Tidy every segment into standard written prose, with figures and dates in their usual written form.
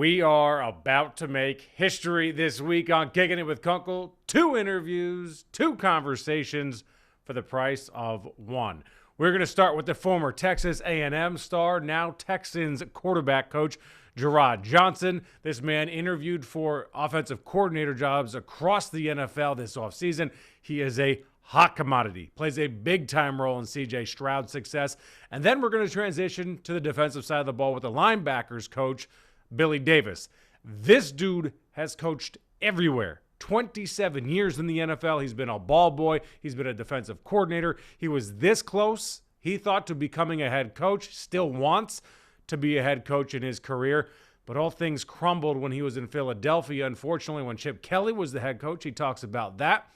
We are about to make history this week on Kickin' It With Kunkel. 2 interviews, 2 conversations for the price of 1. We're going to start with the former Texas A&M star, now Texans quarterback coach, Jerrod Johnson. This man interviewed for offensive coordinator jobs across the NFL this offseason. He is a hot commodity, plays a big-time role in C.J. Stroud's success. And then we're going to transition to the defensive side of the ball with the linebackers coach, Billy Davis. This dude has coached everywhere. 27 years in the NFL. He's been a ball boy. He's been a defensive coordinator. He was this close, he thought, to becoming a head coach. Still wants to be a head coach in his career. But all things crumbled when he was in Philadelphia. Unfortunately, when Chip Kelly was the head coach, he talks about that.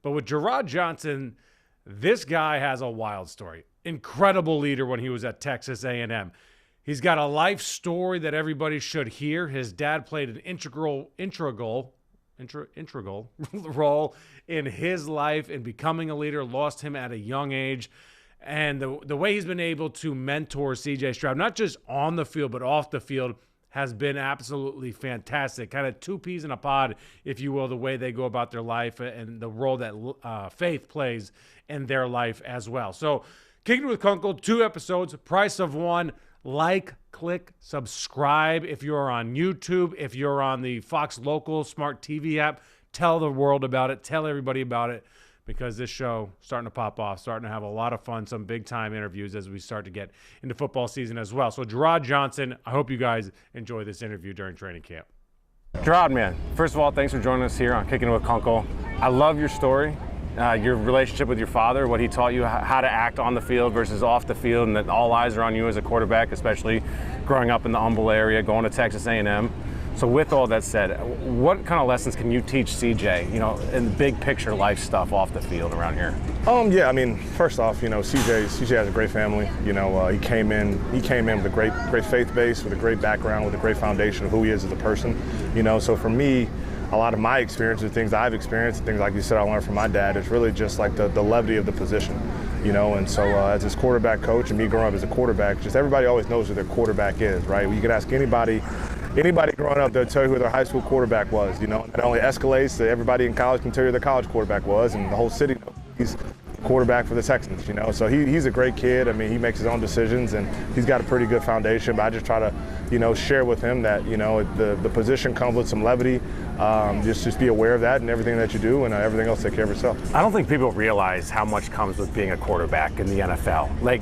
But with Jerrod Johnson, this guy has a wild story. Incredible leader when he was at Texas A&M. He's got a life story that everybody should hear. His dad played an integral role in his life in becoming a leader, lost him at a young age. And the way he's been able to mentor C.J. Stroud, not just on the field, but off the field, has been absolutely fantastic. Kind of 2 peas in a pod, if you will, the way they go about their life and the role that faith plays in their life as well. So, Kickin' It With Kunkel, 2 episodes, price of 1. Like, click, subscribe if you're on YouTube, if you're on the Fox Local Smart TV app. Tell the world about it. Tell everybody about it, because this show starting to pop off, starting to have a lot of fun, some big-time interviews as we start to get into football season as well. So, Jerrod Johnson, I hope you guys enjoy this interview during training camp. Jerrod, man, first of all, thanks for joining us here on Kickin' It With Kunkel. I love your story. Your relationship with your father, what he taught you, how to act on the field versus off the field, and that all eyes are on you as a quarterback, especially growing up in the Humble area, going to Texas A&M. So with all that said, what kind of lessons can you teach CJ, in the big picture life stuff off the field around here? Yeah, I mean, first off, CJ has a great family. He came in with a great faith base, with a great background, with a great foundation of who he is as a person. So for me, a lot of my experiences, things I've experienced, things like you said I learned from my dad, is really just like the levity of the position, and so as his quarterback coach and me growing up as a quarterback, just everybody always knows who their quarterback is, right? You can ask anybody growing up, they'll tell you who their high school quarterback was, It only escalates to everybody in college can tell you who their college quarterback was, and the whole city knows he's quarterback for the Texans, So he's a great kid. I mean, he makes his own decisions, and he's got a pretty good foundation, but I just try to, share with him that, the position comes with some levity. Just be aware of that and everything that you do, and everything else take care of itself. I don't think people realize how much comes with being a quarterback in the NFL. Like,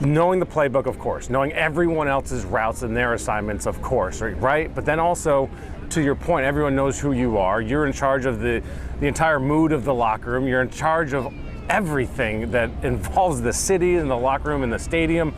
knowing the playbook, of course, knowing everyone else's routes and their assignments, of course, right? But then also, to your point, everyone knows who you are. You're in charge of the entire mood of the locker room. You're in charge of everything that involves the city and the locker room and the stadium.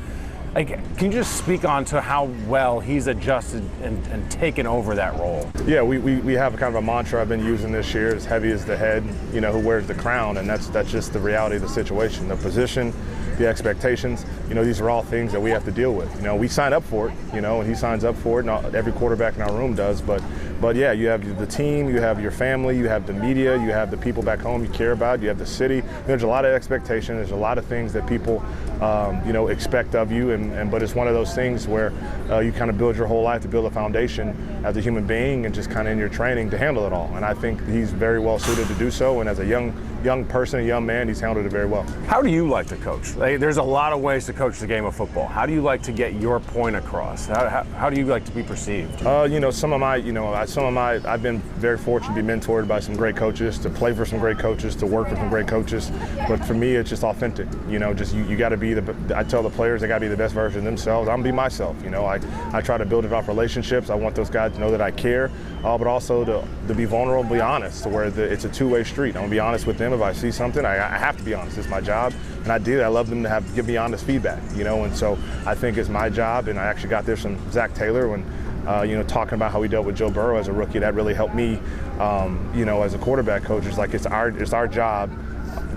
Like, can you just speak on to how well he's adjusted and taken over that role? Yeah, we have kind of a mantra I've been using this year: as heavy as the head, who wears the crown, and that's just the reality of the situation, the position, the expectations. These are all things that we have to deal with. We sign up for it, and he signs up for it, and every quarterback in our room does. But yeah, you have the team, you have your family, you have the media, you have the people back home you care about, you have the city. There's a lot of expectation. There's a lot of things that people, expect of you. But it's one of those things where you kind of build your whole life to build a foundation as a human being, and just kind of in your training to handle it all. And I think he's very well suited to do so. And as a young person, a young man, he's handled it very well. How do you like to coach? There's a lot of ways to coach the game of football. How do you like to get your point across? How do you like to be perceived? I've been very fortunate to be mentored by some great coaches, to play for some great coaches, to work with some great coaches. But for me, it's just authentic. You got to be I tell the players they got to be the best version of themselves. I'm gonna be myself. I try to build it off relationships. I want those guys to know that I care, but also to be vulnerable, be honest, to where it's a two-way street. I'm gonna be honest with them. If I see something, I have to be honest. It's my job, and I did. I love them to give me honest feedback. And so I think it's my job. And I actually got this from Zach Taylor when, talking about how he dealt with Joe Burrow as a rookie. That really helped me, as a quarterback coach. It's like it's our job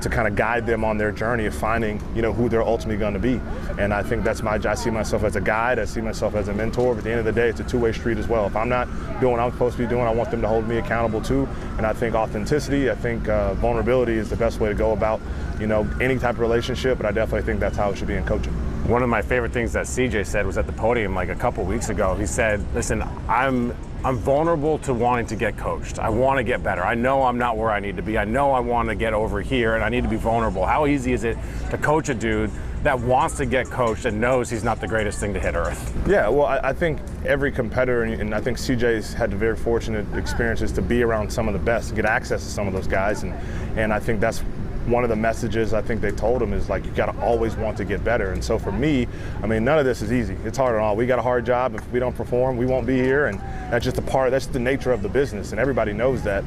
to kind of guide them on their journey of finding, who they're ultimately going to be. And I think that's my job. I see myself as a guide. I see myself as a mentor. But at the end of the day, it's a two-way street as well. If I'm not doing what I'm supposed to be doing, I want them to hold me accountable too. And I think authenticity, I think vulnerability is the best way to go about, any type of relationship. But I definitely think that's how it should be in coaching. One of my favorite things that CJ said was at the podium like a couple weeks ago. He said, listen, I'm vulnerable to wanting to get coached. I want to get better. I know I'm not where I need to be. I know I want to get over here, and I need to be vulnerable. How easy is it to coach a dude that wants to get coached and knows he's not the greatest thing to hit earth? Yeah, well, I think every competitor, and I think CJ's had the very fortunate experiences to be around some of the best, to get access to some of those guys, and I think that's one of the messages I think they told him is like, you got to always want to get better. And so for me, I mean, none of this is easy. It's hard at all. We got a hard job. If we don't perform, we won't be here. And that's just that's the nature of the business. And everybody knows that,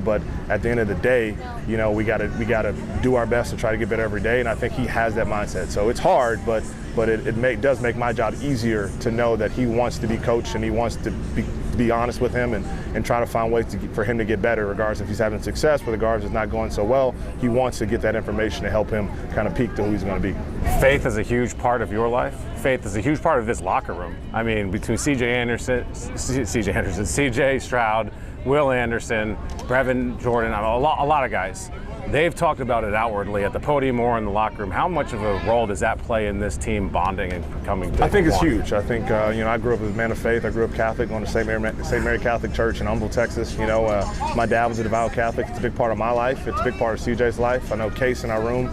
but at the end of the day, we got to do our best to try to get better every day. And I think he has that mindset. So it's hard, but it does make my job easier to know that he wants to be coached and he wants to be honest with him and try to find ways for him to get better, regardless if he's having success, but regardless if it's not going so well. He wants to get that information to help him kind of peak to who he's going to be. Faith is a huge part of your life. Faith is a huge part of this locker room. I mean, between CJ Stroud, Will Anderson, Brevin Jordan, a lot of guys. They've talked about it outwardly at the podium or in the locker room. How much of a role does that play in this team bonding and coming together? I think it's huge. I think, I grew up as a man of faith. I grew up Catholic, going to St. Mary Catholic Church in Humble, Texas. My dad was a devout Catholic. It's a big part of my life. It's a big part of CJ's life. I know Case in our room.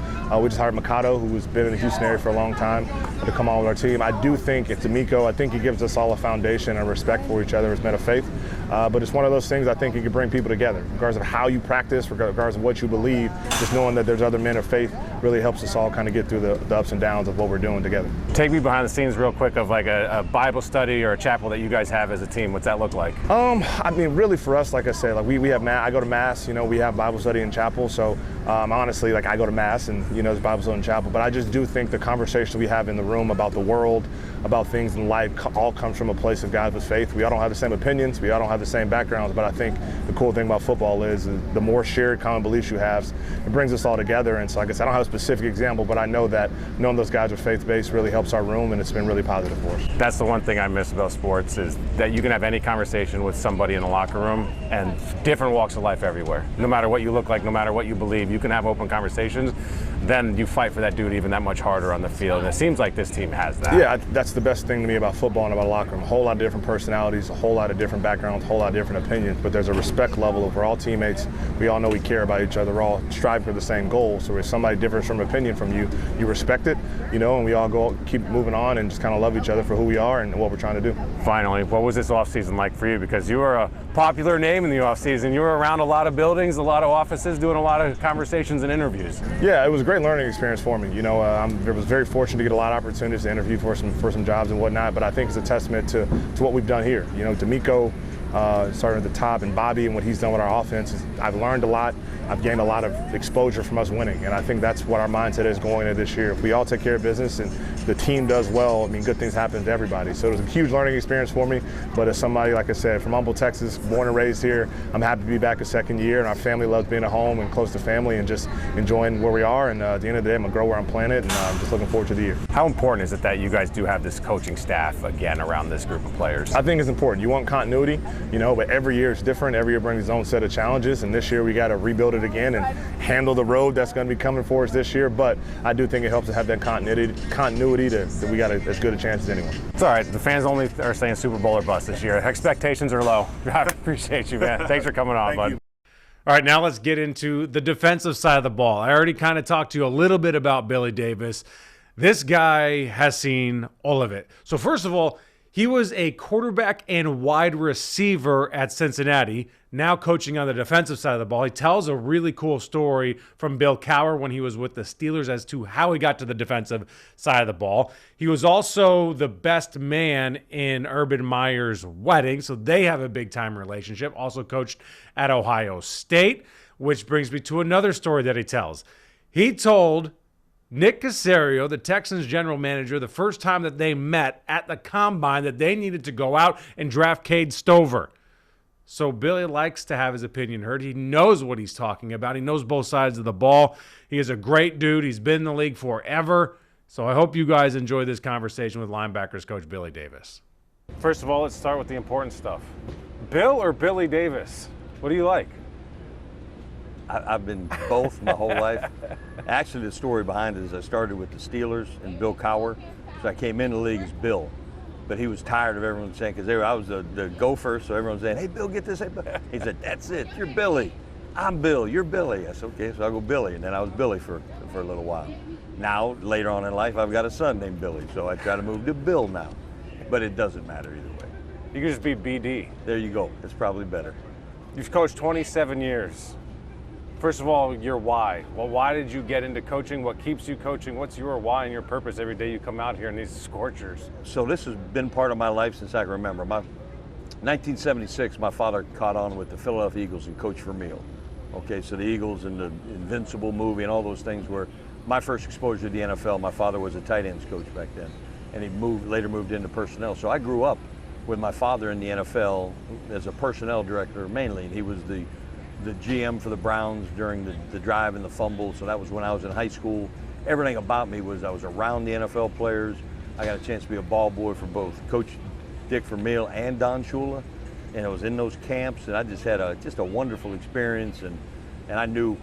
We just hired Mikado, who's been in the Houston area for a long time, to come on with our team. I do think it's D'Amico. I think he gives us all a foundation and respect for each other as men of faith. But it's one of those things I think it can bring people together, regardless of how you practice, regardless of what you believe. Just knowing that there's other men of faith really helps us all kind of get through the ups and downs of what we're doing together. Take me behind the scenes real quick of like a Bible study or a chapel that you guys have as a team. What's that look like? I mean, really for us, like I said, like we have I go to Mass, we have Bible study in chapel. So honestly, like I go to Mass and, there's Bible study in chapel. But I just do think the conversation we have in the room about the world, about things in life, all comes from a place of God with faith. We all don't have the same opinions. We all don't have the same backgrounds. But I think the cool thing about football is the more shared common beliefs you have, it brings us all together. And so, like I said, I don't have a specific example, but I know that knowing those guys are faith-based really helps our room, and it's been really positive for us. That's the one thing I miss about sports is that you can have any conversation with somebody in the locker room and different walks of life everywhere. No matter what you look like, no matter what you believe, you can have open conversations. Then you fight for that dude even that much harder on the field. And it seems like this team has that. Yeah, that's the best thing to me about football and about a locker room. A whole lot of different personalities, a whole lot of different backgrounds, a whole lot of different opinions, but there's a respect level of we're all teammates. We all know we care about each other. We're all striving for the same goal. So if somebody differs from opinion from you, you respect it, and we all keep moving on and just kind of love each other for who we are and what we're trying to do. Finally, what was this offseason like for you? Because you were a popular name in the offseason. You were around a lot of buildings, a lot of offices, doing a lot of conversations and interviews. Yeah, it was a great learning experience for me. I was very fortunate to get a lot of opportunities to interview for some jobs and whatnot, but I think it's a testament to what we've done here. D'Amico starting at the top, and Bobby and what he's done with our offense. I've learned a lot. I've gained a lot of exposure from us winning, and I think that's what our mindset is going into this year. If we all take care of business and the team does well, good things happen to everybody. So it was a huge learning experience for me, but as somebody, like I said, from Humble, Texas, born and raised here, I'm happy to be back a second year, and our family loves being at home and close to family and just enjoying where we are, and at the end of the day, I'm going to grow where I'm planted, and I'm just looking forward to the year. How important is it that you guys do have this coaching staff, again, around this group of players? I think it's important. You want continuity, but every year it's different. Every year brings its own set of challenges, and this year we got to rebuild it again and handle the road that's going to be coming for us this year. But I do think it helps to have that continuity that we got as good a chance as anyone. It's all right. The fans only are saying Super Bowl or bust this year. Expectations are low. I appreciate you, man. Thanks for coming on, bud. All right, now let's get into the defensive side of the ball. I already kind of talked to you a little bit about Billy Davis. This guy has seen all of it. So first of all, he was a quarterback and wide receiver at Cincinnati, now coaching on the defensive side of the ball. He tells a really cool story from Bill Cowher when he was with the Steelers as to how he got to the defensive side of the ball. He was also the best man in Urban Meyer's wedding, so they have a big-time relationship. Also coached at Ohio State, which brings me to another story that he tells. He told Nick Caserio, the Texans general manager, the first time that they met at the Combine, that they needed to go out and draft Cade Stover. So Billy likes to have his opinion heard. He knows what he's talking about. He knows both sides of the ball. He is a great dude. He's been in the league forever. So I hope you guys enjoy this conversation with Linebackers coach Billy Davis. First of all, let's start with the important stuff. Bill or Billy Davis? What do you like? I've been both my whole life. Actually, the story behind it is I started with the Steelers and Bill Cowher. So I came into the league as Bill. But he was tired of everyone saying, because I was the gopher, so everyone was saying, hey, Bill, get this. Hey, Bill. He said, that's it. You're Billy. I'm Bill. You're Billy. I said, okay, so I'll go Billy. And then I was Billy for a little while. Now, later on in life, I've got a son named Billy, so I try to move to Bill now. But it doesn't matter either way. You can just be BD. There you go. It's probably better. You've coached 27 years. First of all, your why. Well, why did you get into coaching? What keeps you coaching? What's your why and your purpose every day you come out here in these scorchers? So this has been part of my life since I can remember. 1976, my father caught on with the Philadelphia Eagles and coached Vermeil. Okay, so the Eagles and the Invincible movie and all those things were my first exposure to the NFL. My father was a tight ends coach back then, and he later moved into personnel. So I grew up with my father in the NFL as a personnel director mainly, and he was the GM for the Browns during the drive and the fumble. So that was when I was in high school. Everything about me was I was around the NFL players. I got a chance to be a ball boy for both Coach Dick Vermeil and Don Shula, and I was in those camps, and I just had a wonderful experience, and I knew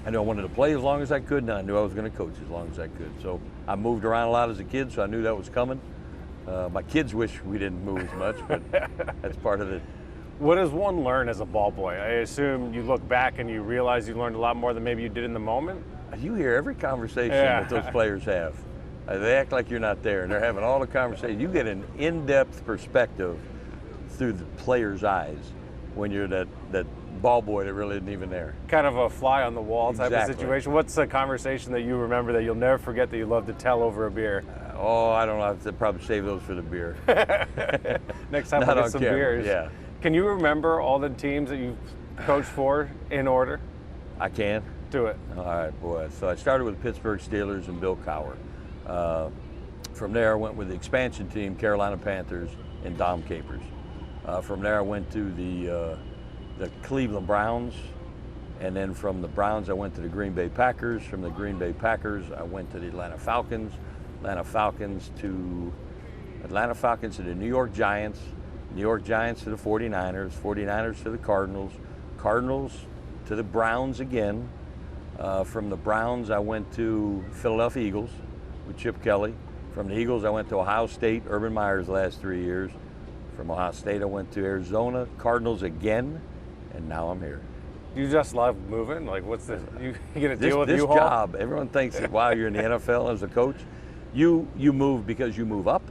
I wanted to play as long as I could, and I knew I was going to coach as long as I could. So I moved around a lot as a kid, so I knew that was coming. My kids wish we didn't move as much, but that's part of it. What does one learn as a ball boy? I assume you look back and you realize you learned a lot more than maybe you did in the moment? You hear every conversation that those players have. They act like you're not there, and they're having all the conversations. You get an in-depth perspective through the player's eyes when you're that ball boy that really isn't even there. Kind of a fly on the wall type of situation. What's a conversation that you remember that you'll never forget that you love to tell over a beer? I don't know. I have to probably save those for the beer. Next time we'll get some beers. Yeah. Can you remember all the teams that you've coached for in order? I can. Do it. All right, boy. So I started with the Pittsburgh Steelers and Bill Cowher. From there, I went with the expansion team, Carolina Panthers and Dom Capers. From there, I went to the Cleveland Browns, and then from the Browns, I went to the Green Bay Packers. From the Green Bay Packers, I went to the Atlanta Falcons. Atlanta Falcons to the New York Giants. New York Giants to the 49ers. 49ers to the Cardinals. Cardinals to the Browns again. From the Browns, I went to Philadelphia Eagles with Chip Kelly. From the Eagles, I went to Ohio State, Urban Meyer's last 3 years. From Ohio State, I went to Arizona, Cardinals again, and now I'm here. You just love moving? Like, what's this? You gonna deal with this U-Haul? job? Everyone thinks that while you're in the NFL as a coach, you move because you move up,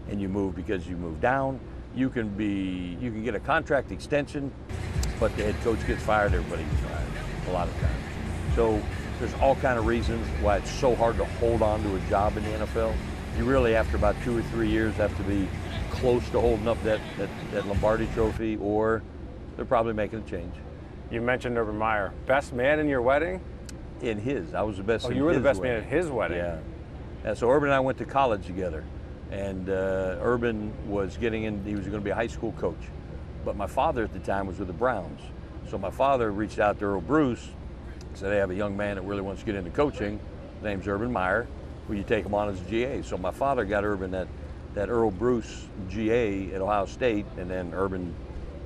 and you move because you move down. You can get a contract extension, but the head coach gets fired, everybody gets fired a lot of times. So there's all kind of reasons why it's so hard to hold on to a job in the NFL. You really, after about 2 or 3 years, have to be close to holding up that Lombardi trophy, or they're probably making a change. You mentioned Urban Meyer. Best man in your wedding? In his. I was the best in his you were the best wedding. man at his wedding? Yeah. And so Urban and I went to college together. And Urban was he was going to be a high school coach. But my father at the time was with the Browns. So my father reached out to Earl Bruce, said, "Hey, I have a young man that really wants to get into coaching. His name's Urban Meyer. Will you take him on as a GA?" So my father got Urban that Earl Bruce GA at Ohio State, and then Urban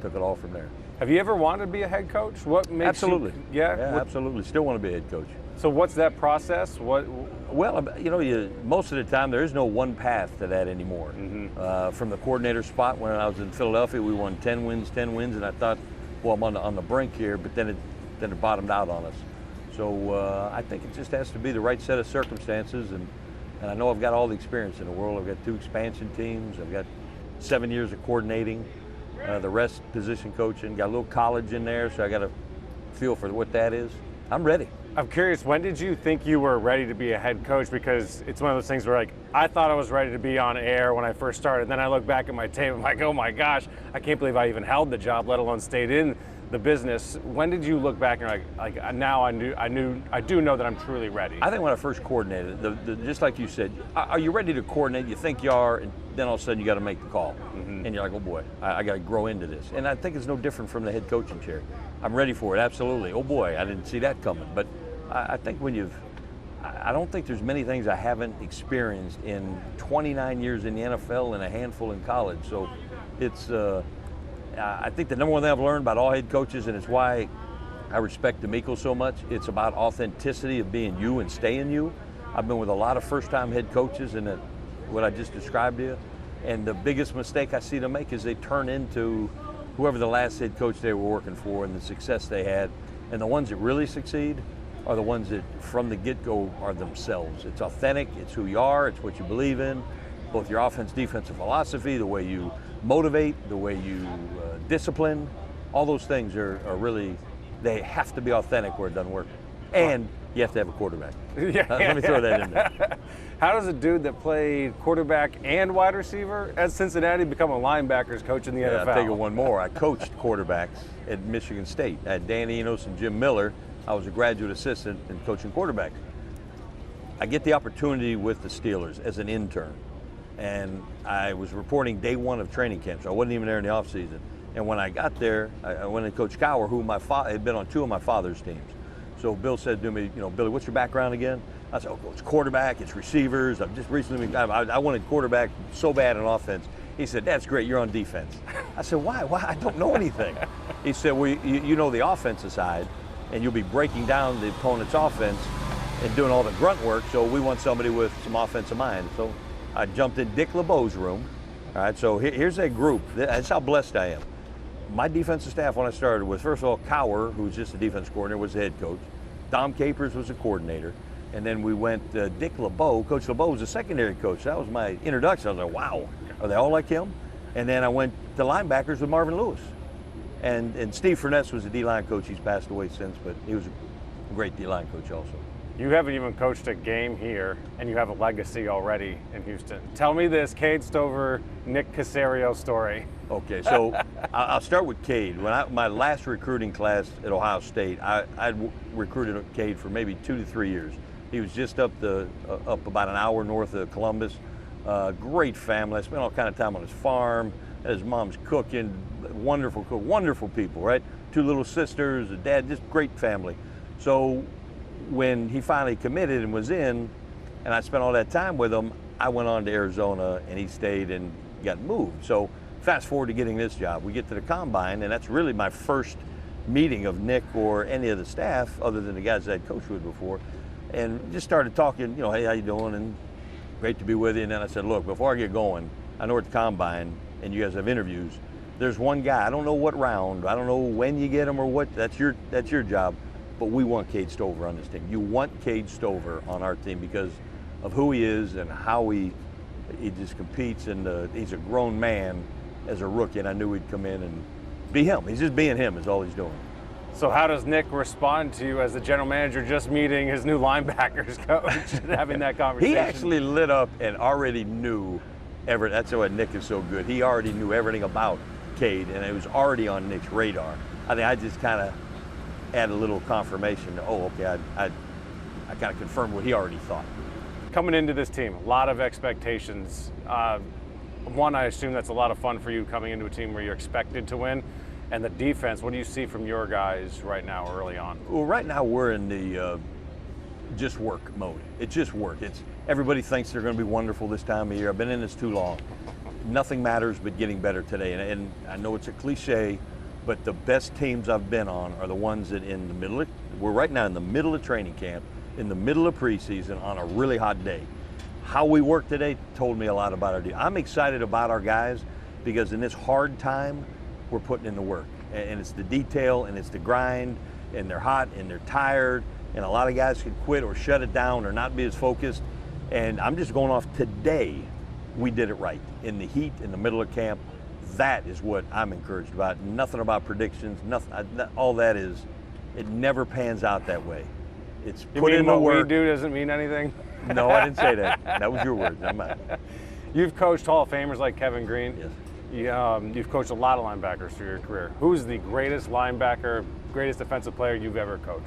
took it all from there. Have you ever wanted to be a head coach? What makes Absolutely. you? Absolutely. Still want to be a head coach. So what's that process? Well, most of the time there is no one path to that anymore. Mm-hmm. From the coordinator spot when I was in Philadelphia, we won 10 wins, and I thought, well, I'm on the brink here, but then it bottomed out on us. So I think it just has to be the right set of circumstances, and I know I've got all the experience in the world. I've got 2 expansion teams. I've got 7 years of coordinating, the rest position coaching. Got a little college in there, so I got a feel for what that is. I'm ready. I'm curious, when did you think you were ready to be a head coach? Because it's one of those things where, like, I thought I was ready to be on air when I first started. Then I look back at my tape, I'm like, oh my gosh, I can't believe I even held the job, let alone stayed in the business. When did you look back and you're like now I do know that I'm truly ready? I think when I first coordinated, just like you said, are you ready to coordinate? You think you are, and then all of a sudden you got to make the call. Mm-hmm. And you're like, oh boy, I got to grow into this. And I think it's no different from the head coaching chair. I'm ready for it, absolutely. Oh boy, I didn't see that coming. But I think I don't think there's many things I haven't experienced in 29 years in the NFL and a handful in college. So it's, I think the number one thing I've learned about all head coaches, and it's why I respect D'Amico so much. It's about authenticity of being you and staying you. I've been with a lot of first-time head coaches and what I just described to you. And the biggest mistake I see them make is they turn into whoever the last head coach they were working for and the success they had. And the ones that really succeed are the ones that from the get-go are themselves. It's authentic, it's who you are, it's what you believe in, both your offense, defensive philosophy, the way you motivate, the way you discipline, all those things are really, they have to be authentic or it doesn't work. And you have to have a quarterback. Let me throw that in there. How does a dude that played quarterback and wide receiver at Cincinnati become a linebackers coach in the NFL? I'll take it one more. I coached quarterbacks at Michigan State. I had Dan Enos and Jim Miller. I was a graduate assistant in coaching quarterbacks. I get the opportunity with the Steelers as an intern. And I was reporting day one of training camp, so I wasn't even there in the offseason. And when I got there, I went to Coach Cowher, who had been on two of my father's teams. So Bill said to me, Billy, what's your background again? I said, it's quarterback, it's receivers. I've just recently, I wanted quarterback so bad in offense. He said, that's great, you're on defense. I said, why? I don't know anything. He said, well, you know the offensive side, and you'll be breaking down the opponent's offense and doing all the grunt work, so we want somebody with some offensive mind. So I jumped in Dick LeBeau's room. All right, so here's a group. That's how blessed I am. My defensive staff when I started was, first of all, Cowher, who was just the defense coordinator, was the head coach. Dom Capers was the coordinator. And then we went Dick LeBeau. Coach LeBeau was a secondary coach. That was my introduction. I was like, wow, are they all like him? And then I went to linebackers with Marvin Lewis. And Steve Furness was the D-line coach. He's passed away since, but he was a great D-line coach also. You haven't even coached a game here, and you have a legacy already in Houston. Tell me this Cade Stover, Nick Caserio story. Okay, so I'll start with Cade. When my last recruiting class at Ohio State, I'd recruited Cade for maybe 2 to 3 years. He was just up about an hour north of Columbus. Great family. I spent all kind of time on his farm. His mom's cooking. Wonderful cook. Wonderful people, right? 2 little sisters, a dad. Just great family. So when he finally committed and was in, and I spent all that time with him, I went on to Arizona, and he stayed and got moved. So fast forward to getting this job. We get to the combine, and that's really my first meeting of Nick or any of the staff other than the guys I'd coached with before. And just started talking, hey, how you doing? And great to be with you. And then I said, look, before I get going, I know we're at the combine and you guys have interviews. There's one guy, I don't know what round, I don't know when you get him or what, that's your job, but we want Cade Stover on this team. You want Cade Stover on our team because of who he is and how he just competes, and he's a grown man as a rookie, and I knew he'd come in and be him. He's just being him is all he's doing. So how does Nick respond to you as the general manager just meeting his new linebackers coach and having that conversation? He actually lit up and already knew everything. That's why Nick is so good. He already knew everything about Cade, and it was already on Nick's radar. I think I just kind of add a little confirmation. Okay, I kind of confirmed what he already thought. Coming into this team, a lot of expectations. One, I assume that's a lot of fun for you coming into a team where you're expected to win. And the defense, what do you see from your guys right now early on? Well, right now we're in the just work mode. It's just work. Everybody thinks they're going to be wonderful this time of year. I've been in this too long. Nothing matters but getting better today. And I know it's a cliche, but the best teams I've been on are the ones that we're right now in the middle of training camp, in the middle of preseason on a really hot day. How we work today told me a lot about our team. I'm excited about our guys because in this hard time, we're putting in the work. And it's the detail and it's the grind, and they're hot and they're tired, and a lot of guys could quit or shut it down or not be as focused. And I'm just going off today, we did it right. In the heat, in the middle of camp, that is what I'm encouraged about. Nothing about predictions, nothing. All that is, it never pans out that way. It's you put mean in the what work. we do doesn't mean anything? No, I didn't say that. That was your words, not mine. You've coached Hall of Famers like Kevin Green. Yes. You've coached a lot of linebackers through your career. Who's the greatest linebacker, greatest defensive player you've ever coached?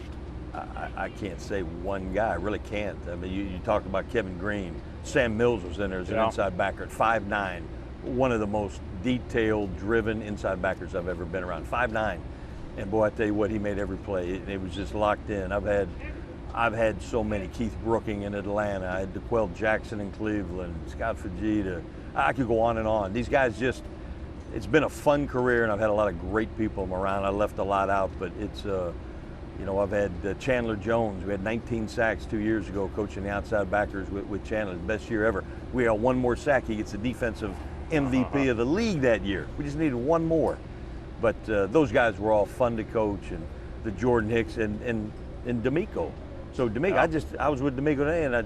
I can't say one guy. I really can't. I mean, you talk about Kevin Green. Sam Mills was in there as an inside backer at 5'9", one of the most detailed, driven inside backers I've ever been around. 5'9", and boy, I tell you what, he made every play. It was just locked in. I've had so many. Keith Brooking in Atlanta. I had DeQuell Jackson in Cleveland. Scott Fujita. I could go on and on. These guys just. It's been a fun career, and I've had a lot of great people around. I left a lot out, but I've had Chandler Jones. We had 19 sacks 2 years ago coaching the outside backers with Chandler, the best year ever. We got one more sack. He gets the defensive MVP of the league that year. We just needed one more. But those guys were all fun to coach, and the Jordan Hicks and D'Amico. So D'Amico, I was with D'Amico today, and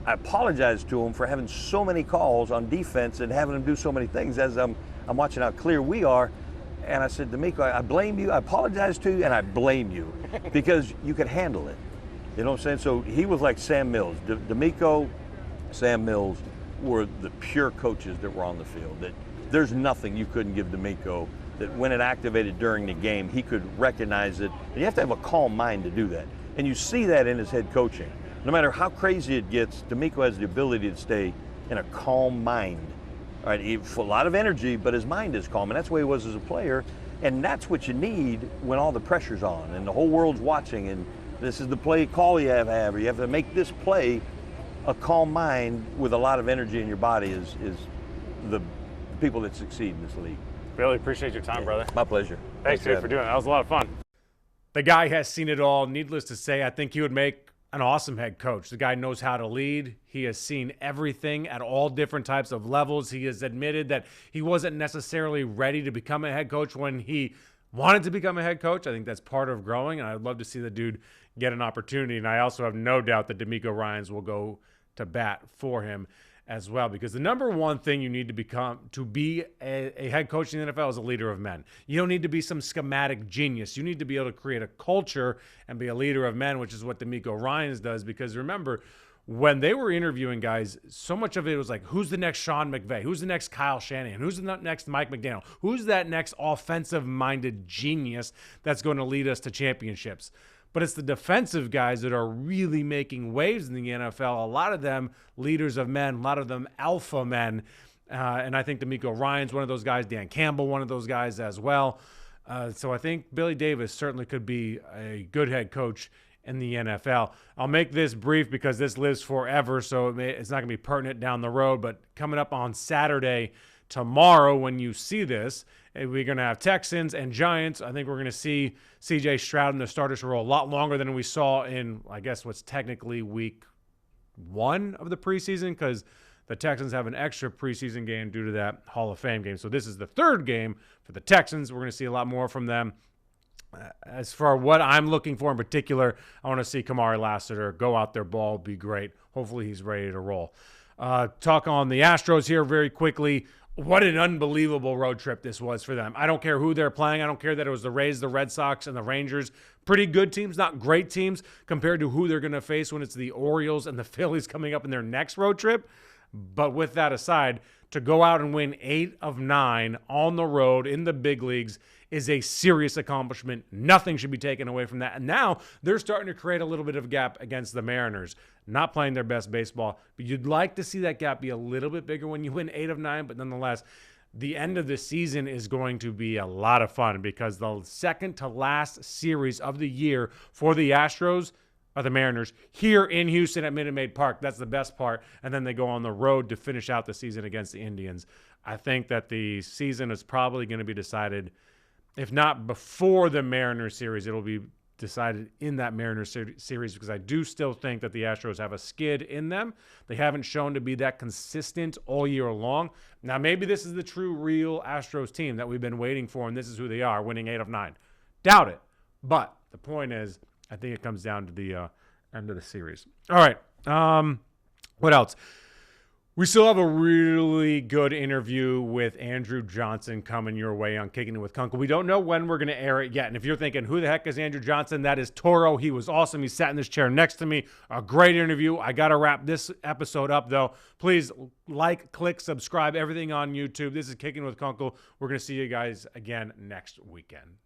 I apologized to him for having so many calls on defense and having him do so many things as I'm watching how clear we are. And I said, D'Amico, I blame you, I apologize to you, and I blame you because you could handle it. You know what I'm saying? So he was like Sam Mills. D'Amico, Sam Mills were the pure coaches that were on the field. That there's nothing you couldn't give D'Amico that when it activated during the game, he could recognize it. And you have to have a calm mind to do that. And you see that in his head coaching. No matter how crazy it gets, D'Amico has the ability to stay in a calm mind. All right, he, a lot of energy, but his mind is calm, and that's the way he was as a player. And that's what you need when all the pressure's on and the whole world's watching, and this is the play call you have, or you have to make this play. A calm mind with a lot of energy in your body is the people that succeed in this league. Billy, appreciate your time, brother. My pleasure. Thanks, dude, for doing it. That was a lot of fun. The guy has seen it all. Needless to say, I think he would make an awesome head coach. The guy knows how to lead. He has seen everything at all different types of levels. He has admitted that he wasn't necessarily ready to become a head coach when he wanted to become a head coach. I think that's part of growing, and I'd love to see the dude get an opportunity. And I also have no doubt that D'Amico Ryans will go to bat for him as well, because the number one thing you need to be a head coach in the NFL is a leader of men. You don't need to be some schematic genius. You need to be able to create a culture and be a leader of men, which is what D'Amico Ryans does. Because remember, when they were interviewing guys, so much of it was like, who's the next Sean McVay? Who's the next Kyle Shanahan? Who's the next Mike McDaniel? Who's that next offensive-minded genius that's going to lead us to championships? But it's the defensive guys that are really making waves in the NFL. A lot of them leaders of men, a lot of them alpha men. And I think D'Amico Ryans one of those guys, Dan Campbell one of those guys as well. So I think Billy Davis certainly could be a good head coach in the NFL. I'll make this brief because this lives forever, so it's not going to be pertinent down the road. But coming up on Saturday, tomorrow, when you see this, we're going to have Texans and Giants. I think we're going to see C.J. Stroud in the starters role a lot longer than we saw in, I guess, what's technically week 1 of the preseason, because the Texans have an extra preseason game due to that Hall of Fame game. So this is the third game for the Texans. We're going to see a lot more from them. As for what I'm looking for in particular, I want to see Kamari Lassiter go out there, ball, be great. Hopefully he's ready to roll. Talk on the Astros here very quickly. What an unbelievable road trip this was for them. I don't care who they're playing. I don't care that it was the Rays, the Red Sox, and the Rangers. Pretty good teams, not great teams compared to who they're going to face when it's the Orioles and the Phillies coming up in their next road trip. But with that aside, to go out and win 8 of 9 on the road in the big leagues is a serious accomplishment. Nothing should be taken away from that. And now they're starting to create a little bit of a gap against the Mariners. Not playing their best baseball, but you'd like to see that gap be a little bit bigger when you win 8 of 9. But nonetheless, the end of the season is going to be a lot of fun because the second to last series of the year for the Astros are the Mariners here in Houston at Minute Maid Park. That's the best part. And then they go on the road to finish out the season against the Indians. I think that the season is probably going to be decided, if not before the Mariners series, it'll be decided in that Mariners series, because I do still think that the Astros have a skid in them. They haven't shown to be that consistent all year long. Now, maybe this is the true, real Astros team that we've been waiting for, and this is who they are, winning 8 of 9. Doubt it. But the point is, I think it comes down to the end of the series. All right. What else? We still have a really good interview with Andrew Johnson coming your way on Kicking It With Kunkel. We don't know when we're going to air it yet. And if you're thinking, who the heck is Andrew Johnson? That is Toro. He was awesome. He sat in this chair next to me. A great interview. I got to wrap this episode up, though. Please like, click, subscribe, everything on YouTube. This is Kicking It With Kunkel. We're going to see you guys again next weekend.